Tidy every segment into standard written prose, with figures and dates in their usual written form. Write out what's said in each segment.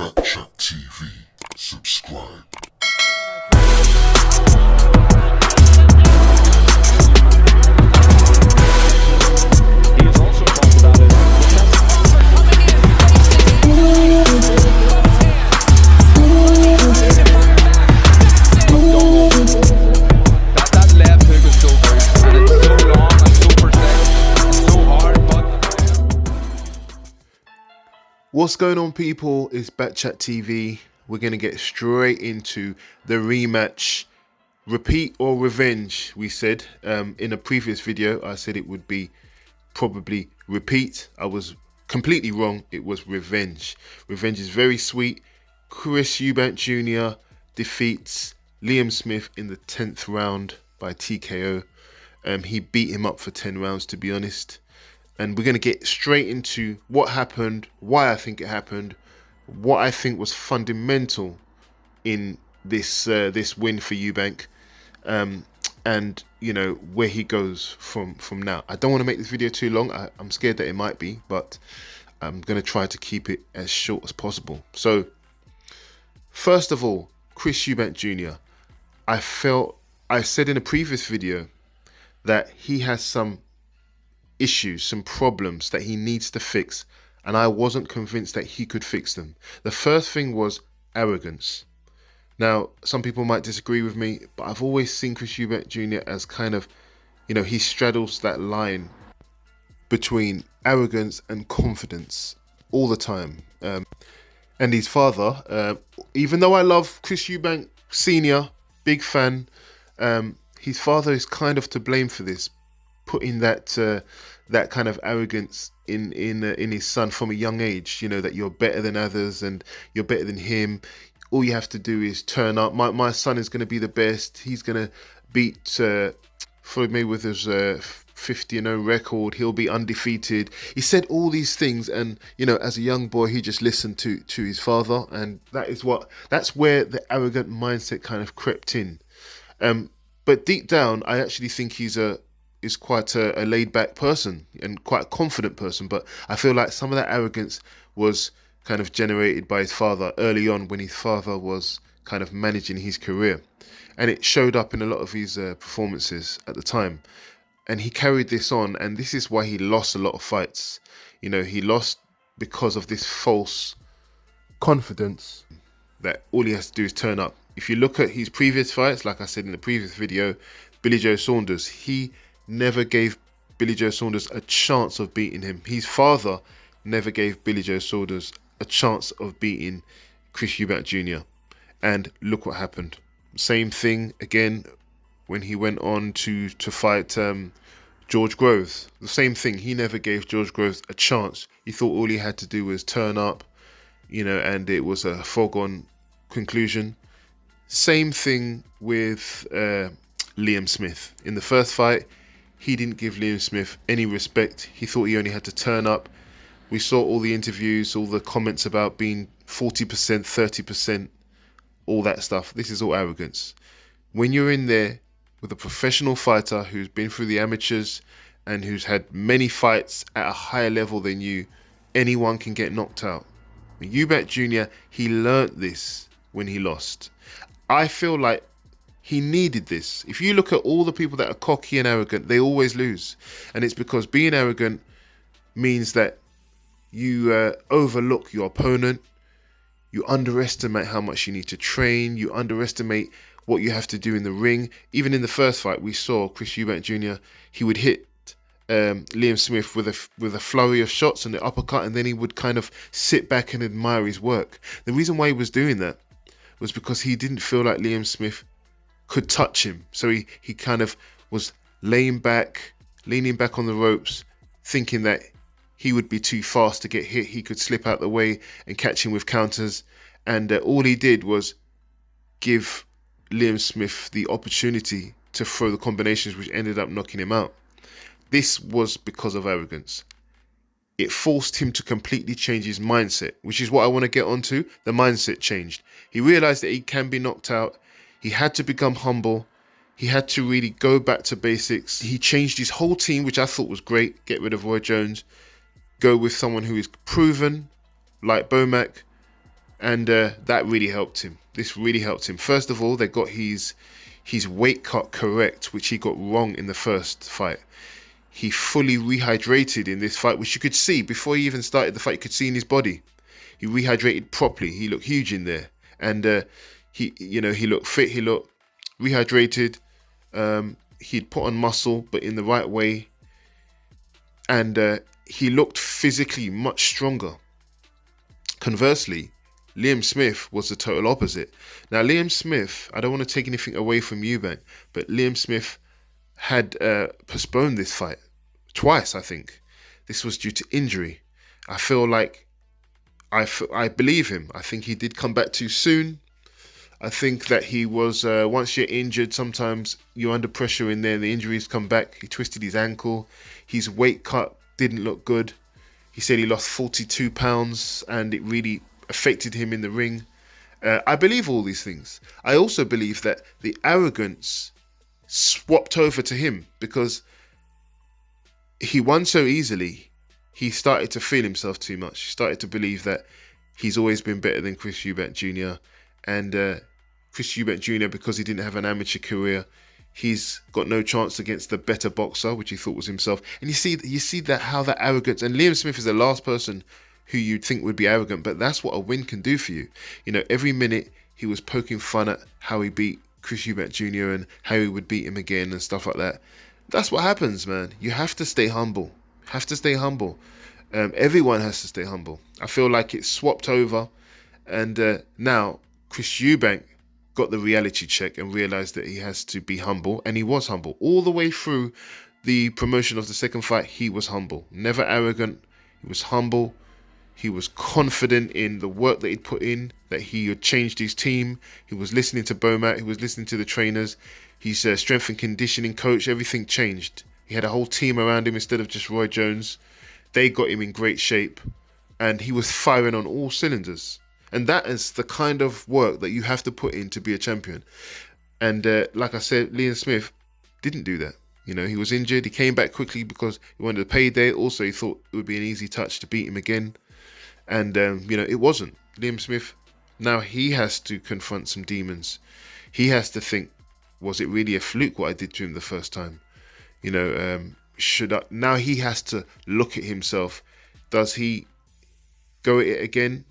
Snapchat TV. Subscribe. He has also talked about it. That left hook is so good, and it's so long and so precise and so hard, but What's going on, people? It's Batchat TV. We're going to get straight into the rematch. Repeat or revenge, we said. In a previous video, I said it would be probably repeat. I was completely wrong. It was revenge. Revenge is very sweet. Chris Eubank Jr. defeats Liam Smith in the 10th round by TKO. He beat him up for 10 rounds, to be honest. And we're going to get straight into what happened, why I think it happened, what I think was fundamental in this this win for Eubank, and you know where he goes from now. I don't want to make this video too long. I'm scared that it might be, but I'm going to try to keep it as short as possible. So, first of all, Chris Eubank Jr. I said in a previous video that he has some issues, some problems that he needs to fix, and I wasn't convinced that he could fix them. The first thing was arrogance. Now, some people might disagree with me, but I've always seen Chris Eubank Jr. as kind of, you know, he straddles that line between arrogance and confidence all the time. And his father, even though I love Chris Eubank Sr., big fan, his father is kind of to blame for this, putting that that kind of arrogance in his son from a young age. You know, that you're better than others and you're better than him. All you have to do is turn up. My son is going to be the best. He's going to beat Floyd Mayweather's 50-0 record. He'll be undefeated. He said all these things, and you know, as a young boy, he just listened to his father, and that's where the arrogant mindset kind of crept in. But deep down, I actually think he's quite a laid-back person and quite a confident person. But I feel like some of that arrogance was kind of generated by his father early on, when his father was kind of managing his career, and it showed up in a lot of his performances at the time. And he carried this on, and this is why he lost a lot of fights. You know, he lost because of this false confidence that all he has to do is turn up. If you look at his previous fights, like I said in the previous video, Billy Joe Saunders, he never gave Billy Joe Saunders a chance of beating him. His father never gave Billy Joe Saunders a chance of beating Chris Eubank Jr. And look what happened. Same thing again when he went on to fight George Groves. The same thing. He never gave George Groves a chance. He thought all he had to do was turn up, you know, and it was a foregone conclusion. Same thing with Liam Smith. In the first fight, he didn't give Liam Smith any respect. He thought he only had to turn up. We saw all the interviews, all the comments about being 40%, 30%, all that stuff. This is all arrogance. When you're in there with a professional fighter who's been through the amateurs and who's had many fights at a higher level than you, anyone can get knocked out. Eubank Jr., he learnt this when he lost. I feel like he needed this. If you look at all the people that are cocky and arrogant, they always lose. And it's because being arrogant means that you overlook your opponent. You underestimate how much you need to train. You underestimate what you have to do in the ring. Even in the first fight, we saw Chris Eubank Jr., he would hit Liam Smith with a flurry of shots and the uppercut, and then he would kind of sit back and admire his work. The reason why he was doing that was because he didn't feel like Liam Smith could touch him. So he kind of was leaning back on the ropes, thinking that he would be too fast to get hit. He could slip out the way and catch him with counters. And all he did was give Liam Smith the opportunity to throw the combinations, which ended up knocking him out. This was because of arrogance. It forced him to completely change his mindset, which is what I want to get onto. The mindset changed. He realized that he can be knocked out. He had to become humble. He had to really go back to basics. He changed his whole team, which I thought was great. Get rid of Roy Jones. Go with someone who is proven, like Bomac, and that really helped him. This really helped him. First of all, they got his weight cut correct, which he got wrong in the first fight. He fully rehydrated in this fight, which you could see before he even started the fight. You could see in his body. He rehydrated properly. He looked huge in there, and he looked fit. He looked rehydrated. He'd put on muscle, but in the right way, and he looked physically much stronger. Conversely, Liam Smith was the total opposite. Now, Liam Smith, I don't want to take anything away from Eubank, but Liam Smith had postponed this fight twice, I think. This was due to injury. I feel like I believe him. I think he did come back too soon. I think that he was, once you're injured, sometimes you're under pressure in there, the injuries come back. He twisted his ankle. His weight cut didn't look good. He said he lost 42 pounds and it really affected him in the ring. I believe all these things. I also believe that the arrogance swapped over to him because he won so easily. He started to feel himself too much. He started to believe that he's always been better than Chris Eubank Jr. And Chris Eubank Jr., because he didn't have an amateur career, he's got no chance against the better boxer, which he thought was himself. And you see that how that arrogance. And Liam Smith is the last person who you'd think would be arrogant, but that's what a win can do for you. You know, every minute he was poking fun at how he beat Chris Eubank Jr. and how he would beat him again and stuff like that. That's what happens, man. You have to stay humble. Have to stay humble. Everyone has to stay humble. I feel like it's swapped over, and now Chris Eubank got the reality check and realized that he has to be humble, and he was humble all the way through the promotion of the second fight. He was humble, never arrogant. He was humble. He was confident in the work that he'd put in, that he had changed his team. He was listening to Bomac. He was listening to the trainers. His strength and conditioning coach, everything changed. He had a whole team around him instead of just Roy Jones. They got him in great shape, and he was firing on all cylinders. And that is the kind of work that you have to put in to be a champion. And like I said, Liam Smith didn't do that. You know, he was injured. He came back quickly because he wanted a payday. Also, he thought it would be an easy touch to beat him again. And, it wasn't. Liam Smith, now he has to confront some demons. He has to think, was it really a fluke what I did to him the first time? Now he has to look at himself. Does he go at it again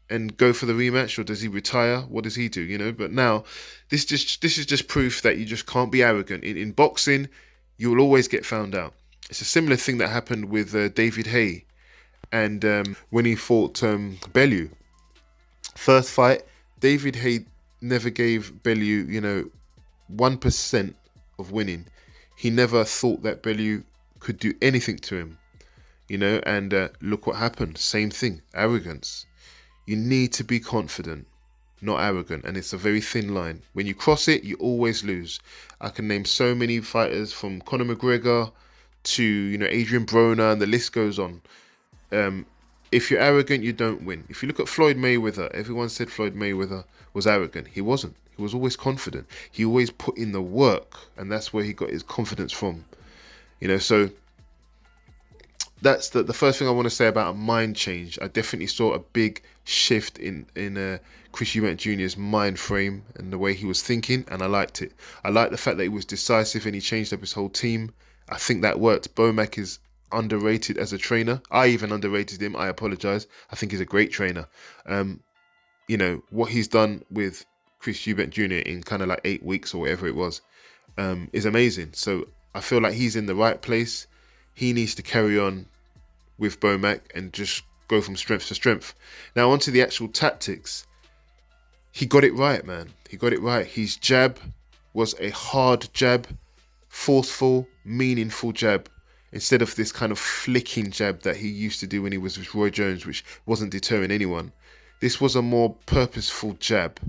and go for the rematch, or does he retire? What does he do? But now this is just proof that you just can't be arrogant. In boxing, you will always get found out. It's a similar thing that happened with David Haye, and when he fought Bellew. First fight, David Haye never gave Bellew 1% of winning. He never thought that Bellew could do anything to him, and look what happened. Same thing, arrogance. You need to be confident, not arrogant, and it's a very thin line. When you cross it, you always lose. I can name so many fighters from Conor McGregor to Adrian Broner, and the list goes on. If you're arrogant, you don't win. If you look at Floyd Mayweather, everyone said Floyd Mayweather was arrogant. He wasn't. He was always confident. He always put in the work, and that's where he got his confidence from. So that's the first thing I want to say about a mind change. I definitely saw a big shift in Chris Eubank Jr.'s mind frame and the way he was thinking, and I liked it. I liked the fact that he was decisive and he changed up his whole team. I think that worked. Bomac is underrated as a trainer. I even underrated him. I apologize. I think he's a great trainer. What he's done with Chris Eubank Jr. in kind of like 8 weeks or whatever it was is amazing. So I feel like he's in the right place. He needs to carry on with Bomac and just go from strength to strength. Now onto the actual tactics. He got it right, man. He got it right. His jab was a hard jab, forceful, meaningful jab, instead of this kind of flicking jab that he used to do when he was with Roy Jones, which wasn't deterring anyone. This was a more purposeful jab.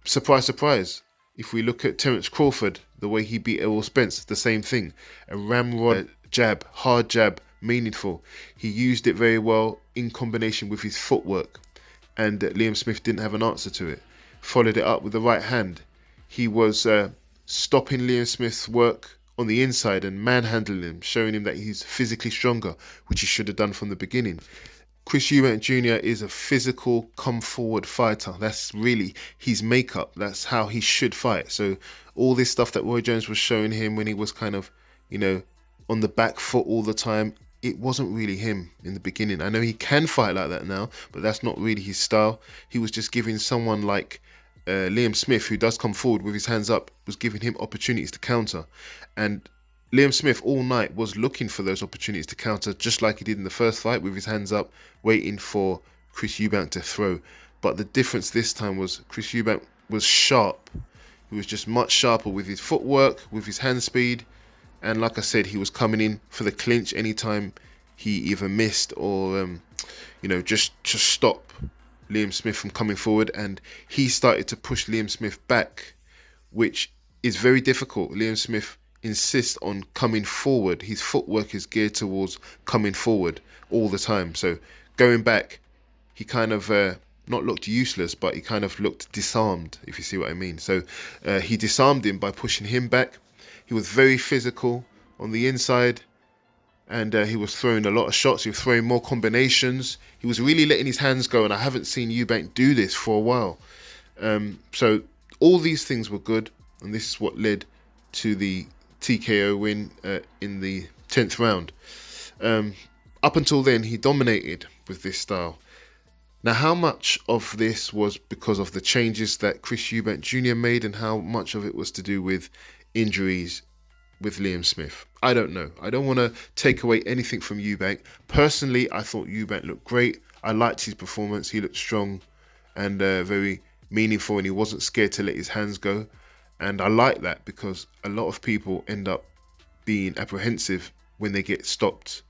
Surprise, surprise. If we look at Terence Crawford, the way he beat Errol Spence, the same thing. A ramrod jab, hard jab, meaningful. He used it very well in combination with his footwork. And Liam Smith didn't have an answer to it. Followed it up with the right hand. He was stopping Liam Smith's work on the inside and manhandling him, showing him that he's physically stronger, which he should have done from the beginning. Chris Eubank Jr. is a physical, come forward fighter. That's really his makeup. That's how he should fight. So all this stuff that Roy Jones was showing him when he was kind of, you know, on the back foot all the time, it wasn't really him in the beginning. I know he can fight like that now, but that's not really his style. He was just giving someone like Liam Smith, who does come forward with his hands up, was giving him opportunities to counter. And Liam Smith all night was looking for those opportunities to counter, just like he did in the first fight, with his hands up, waiting for Chris Eubank to throw. But the difference this time was Chris Eubank was sharp. He was just much sharper with his footwork, with his hand speed. And like I said, he was coming in for the clinch anytime he either missed or, just to stop Liam Smith from coming forward. And he started to push Liam Smith back, which is very difficult. Liam Smith insists on coming forward. His footwork is geared towards coming forward all the time. So going back, he kind of not looked useless, but he kind of looked disarmed, if you see what I mean. So he disarmed him by pushing him back. He was very physical on the inside, and he was throwing a lot of shots. He was throwing more combinations. He was really letting his hands go, and I haven't seen Eubank do this for a while. So all these things were good, and this is what led to the TKO win in the 10th round. Up until then, he dominated with this style. Now, how much of this was because of the changes that Chris Eubank Jr. made, and how much of it was to do with injuries with Liam Smith? I don't know. I don't want to take away anything from Eubank. Personally, I thought Eubank looked great. I liked his performance. He looked strong and very meaningful, and he wasn't scared to let his hands go. And I like that, because a lot of people end up being apprehensive when they get stopped,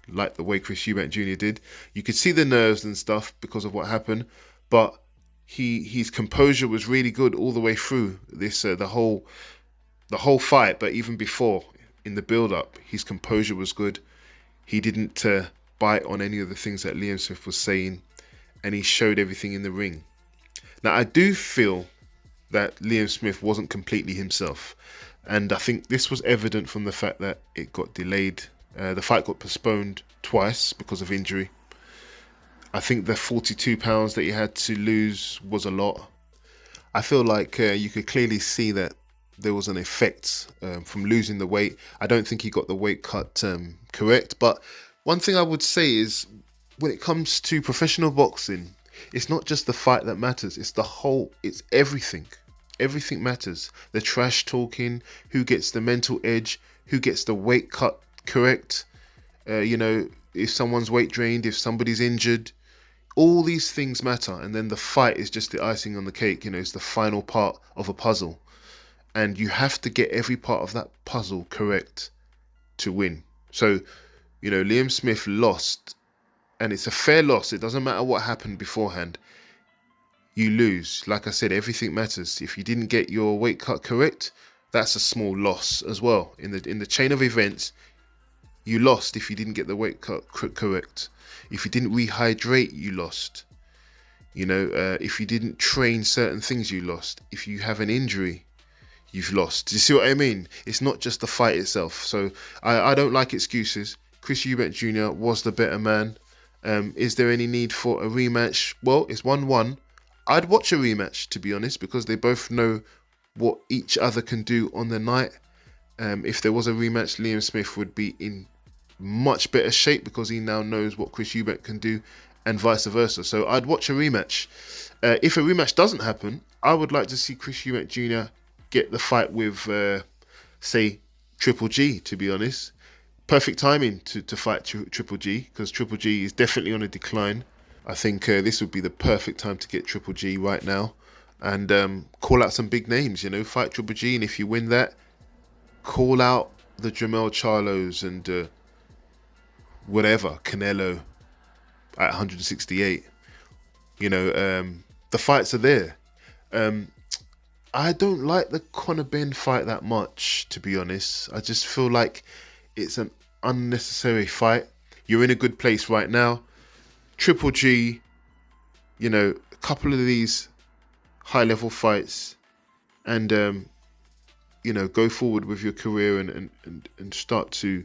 like the way Chris Eubank Jr. did. You could see the nerves and stuff because of what happened, but his composure was really good all the way through this the whole fight. But even before, in the build-up, his composure was good. He didn't bite on any of the things that Liam Smith was saying, and he showed everything in the ring. Now, I do feel that Liam Smith wasn't completely himself, and I think this was evident from the fact that it got delayed. The fight got postponed twice because of injury. I think the 42 pounds that he had to lose was a lot. I feel like you could clearly see that there was an effect from losing the weight. I don't think he got the weight cut correct, but one thing I would say is, when it comes to professional boxing, it's not just the fight that matters, it's everything. Everything matters. The trash talking, who gets the mental edge, who gets the weight cut correct, if someone's weight drained, if somebody's injured, all these things matter. And then the fight is just the icing on the cake. It's the final part of a puzzle, and you have to get every part of that puzzle correct to win. So Liam Smith lost, and it's a fair loss. It doesn't matter what happened beforehand. You lose. Like I said, everything matters. If you didn't get your weight cut correct, that's a small loss as well. In the chain of events, you lost if you didn't get the weight cut correct. If you didn't rehydrate, you lost. If you didn't train certain things, you lost. If you have an injury, you've lost. Do you see what I mean? It's not just the fight itself. So I don't like excuses. Chris Eubank Jr. was the better man. Is there any need for a rematch? Well, it's 1-1. I'd watch a rematch, to be honest, because they both know what each other can do on the night. If there was a rematch, Liam Smith would be in much better shape, because he now knows what Chris Eubank can do, and vice versa. So I'd watch a rematch. If a rematch doesn't happen, I would like to see Chris Eubank Jr. get the fight with, say, Triple G, to be honest. Perfect timing to fight Triple G, because Triple G is definitely on a decline. I think this would be the perfect time to get Triple G right now, and call out some big names, fight Triple G, and if you win that, call out the Jamel Charlos and whatever, Canelo at 168. The fights are there. I don't like the Conor Benn fight that much, to be honest. I just feel like it's an unnecessary fight. You're in a good place right now. Triple G, a couple of these high-level fights, and go forward with your career and start to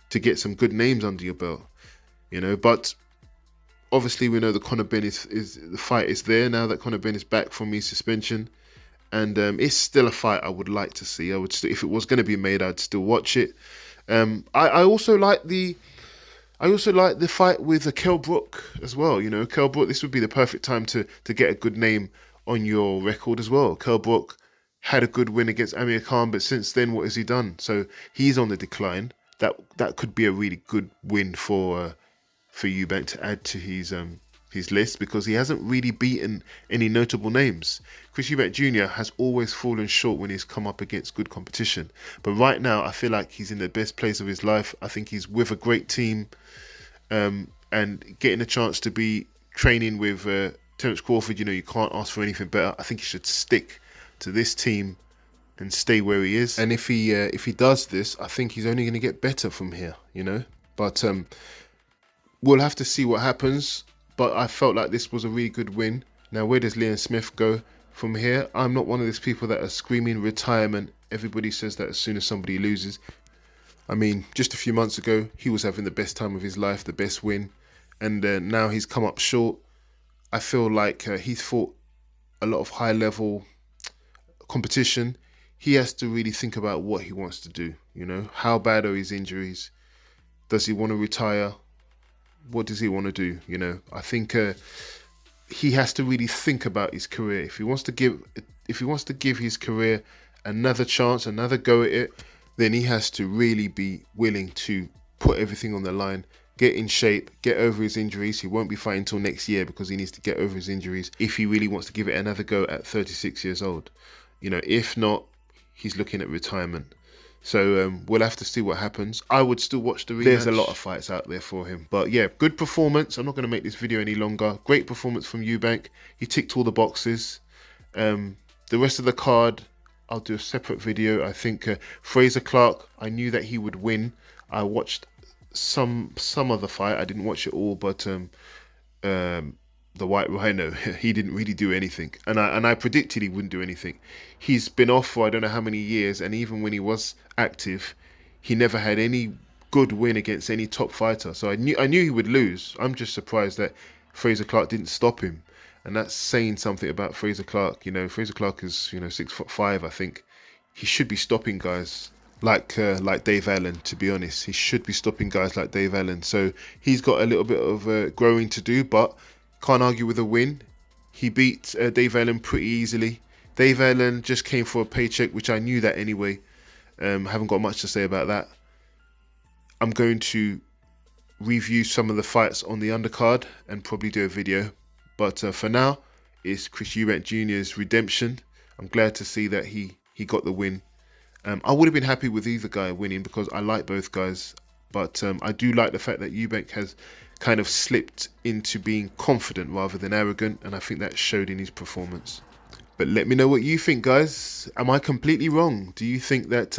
get some good names under your belt. But Obviously, we know the Conor Benn is the fight is there now that Conor Benn is back from his suspension, and it's still a fight I would like to see. I would still, if it was going to be made, I'd still watch it. I also like the fight with Kell Brook as well. You know, Kell Brook. This would be the perfect time to get a good name on your record as well. Kell Brook had a good win against Amir Khan, but since then, what has he done? So he's on the decline. That could be a really good win for Eubank to add to his list, because he hasn't really beaten any notable names. Chris Eubank Jr. has always fallen short when he's come up against good competition, but right now I feel like he's in the best place of his life. I think he's with a great team, and getting a chance to be training with Terence Crawford. You know, you can't ask for anything better. I think he should stick to this team and stay where he is. And if he does this, I think he's only going to get better from here. You know, but we'll have to see what happens. But I felt like this was a really good win. Now, where does Liam Smith go from here? I'm not one of these people that are screaming retirement. Everybody says that as soon as somebody loses. I mean, just a few months ago, he was having the best time of his life, the best win. And now he's come up short. I feel like he's fought a lot of high-level competition. He has to really think about what he wants to do. You know, how bad are his injuries? Does he want to retire? What does he want to do? You know, I think he has to really think about his career. If he wants to give his career another chance, another go at it, then he has to really be willing to put everything on the line, get in shape, get over his injuries. He won't be fighting until next year because he needs to get over his injuries if he really wants to give it another go at 36 years old. You know, if not, he's looking at retirement. So we'll have to see what happens. I would still watch the rematch. There's a lot of fights out there for him. But yeah, good performance. I'm not going to make this video any longer. Great performance from Eubank. He ticked all the boxes. The rest of the card, I'll do a separate video. I think Fraser Clark, I knew that he would win. I watched some of the fight. I didn't watch it all, but the White Rhino, he didn't really do anything, and I predicted he wouldn't do anything. He's been off for I don't know how many years, and even when he was active, he never had any good win against any top fighter. So I knew he would lose. I'm just surprised that Fraser Clark didn't stop him, and that's saying something about Fraser Clark. You know, Fraser Clark is 6'5". I think he should be stopping guys like Dave Allen. To be honest, he should be stopping guys like Dave Allen. So he's got a little bit of growing to do, but can't argue with a win. He beat Dave Allen pretty easily. Dave Allen just came for a paycheck, which I knew that anyway. Haven't got much to say about that. I'm going to review some of the fights on the undercard and probably do a video. But for now, it's Chris Eubank Jr.'s redemption. I'm glad to see that he got the win. I would have been happy with either guy winning because I like both guys. But I do like the fact that Eubank has kind of slipped into being confident rather than arrogant, and I think that showed in his performance. But let me know what you think, guys. Am I completely wrong? Do you think that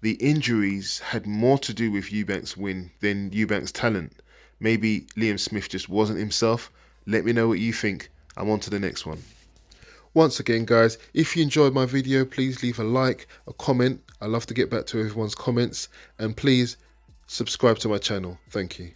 the injuries had more to do with Eubank's win than Eubank's talent? Maybe Liam Smith just wasn't himself? Let me know what you think. I'm on to the next one. Once again, guys, if you enjoyed my video, please leave a like, a comment. I love to get back to everyone's comments, and please subscribe to my channel. Thank you.